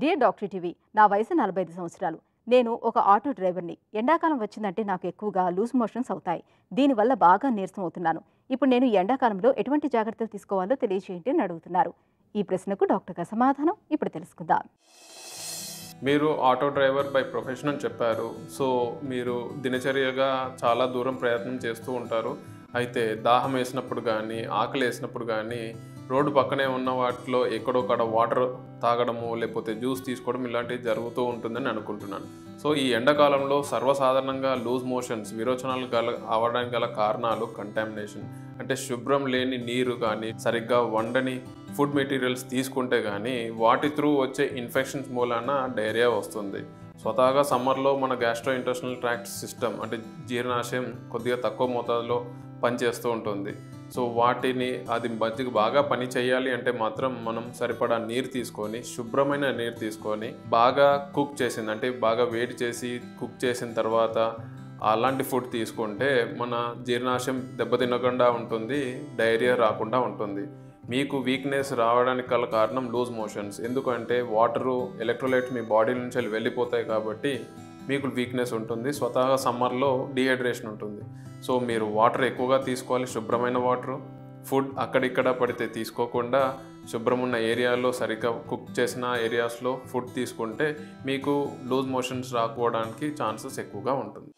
Dear doctor TV, నా వయసు 45 సంవత్సరాలు. నేను ఒక ఆటో డ్రైవర్ని. ఎండాకాలం వచ్చిందంటే నాకు ఎక్కువగా లూజ్ మోషన్స్ అవుతాయి. దీనివల్ల బాగా నీరసం అవుతున్నాను. ఇప్పుడు నేను ఈ ఎండాకాలంలో ఎటువంటి జాగ్రత్తలు తీసుకోవాలో తెలియజేయండి అని అడుగుతున్నారు. ఈ ప్రశ్నకు డాక్టర్ గారి సమాధానం ఇప్పుడు తెలుసుకుందాం. మీరు ఆటో డ్రైవర్ బై ప్రొఫెషన్ అని చెప్పారు. సో మీరు దినచర్యగా చాలా దూరం ప్రయత్నం చేస్తూ ఉంటారు. అయితే దాహం వేసినప్పుడు కానీ, ఆకలి వేసినప్పుడు కానీ, రోడ్డు పక్కనే ఉన్న వాటిలో ఎక్కడొక్కడ వాటర్ తాగడము, లేకపోతే జ్యూస్ తీసుకోవడం ఇలాంటివి జరుగుతూ ఉంటుందని అనుకుంటున్నాను. సో ఈ ఎండాకాలంలో సర్వసాధారణంగా లూజ్ మోషన్స్, విరోచనాలు అవ్వడానికి గల కారణాలు కంటామినేషన్. అంటే శుభ్రం లేని నీరు కానీ, సరిగ్గా వండని ఫుడ్ మెటీరియల్స్ తీసుకుంటే కానీ వాటి త్రూ వచ్చే ఇన్ఫెక్షన్స్ మూలాన డైరియా వస్తుంది. స్వతహాగా సమ్మర్లో మన గ్యాస్ట్రో ఇంటెస్టినల్ ట్రాక్ట్ సిస్టమ్ అంటే జీర్ణాశయం కొద్దిగా తక్కువ మోతాదులో పనిచేస్తూ ఉంటుంది. సో వాటిని అది మధ్యకి బాగా పని చేయాలి అంటే మాత్రం మనం సరిపడా నీరు తీసుకొని, శుభ్రమైన నీరు తీసుకొని, బాగా కుక్ చేసింది అంటే బాగా వేడి చేసి కుక్ చేసిన తర్వాత అలాంటి ఫుడ్ తీసుకుంటే మన జీర్ణాశయం దెబ్బతినకుండా ఉంటుంది, డైరియా రాకుండా ఉంటుంది. మీకు వీక్నెస్ రావడానికి గల కారణం లూజ్ మోషన్స్. ఎందుకంటే వాటరు, ఎలక్ట్రోలైట్స్ మీ బాడీ నుంచి వెళ్ళిపోతాయి కాబట్టి మీకు వీక్నెస్ ఉంటుంది. స్వతహాగా సమ్మర్లో డీహైడ్రేషన్ ఉంటుంది. సో మీరు వాటర్ ఎక్కువగా తీసుకోవాలి, శుభ్రమైన వాటరు. ఫుడ్ అక్కడిక్కడ పడితే తీసుకోకుండా శుభ్రమున్న ఏరియాలో సరిగ్గా కుక్ చేసిన ఏరియాస్లో ఫుడ్ తీసుకుంటే మీకు లూజ్ మోషన్స్ రాకపోవడానికి ఛాన్సెస్ ఎక్కువగా ఉంటుంది.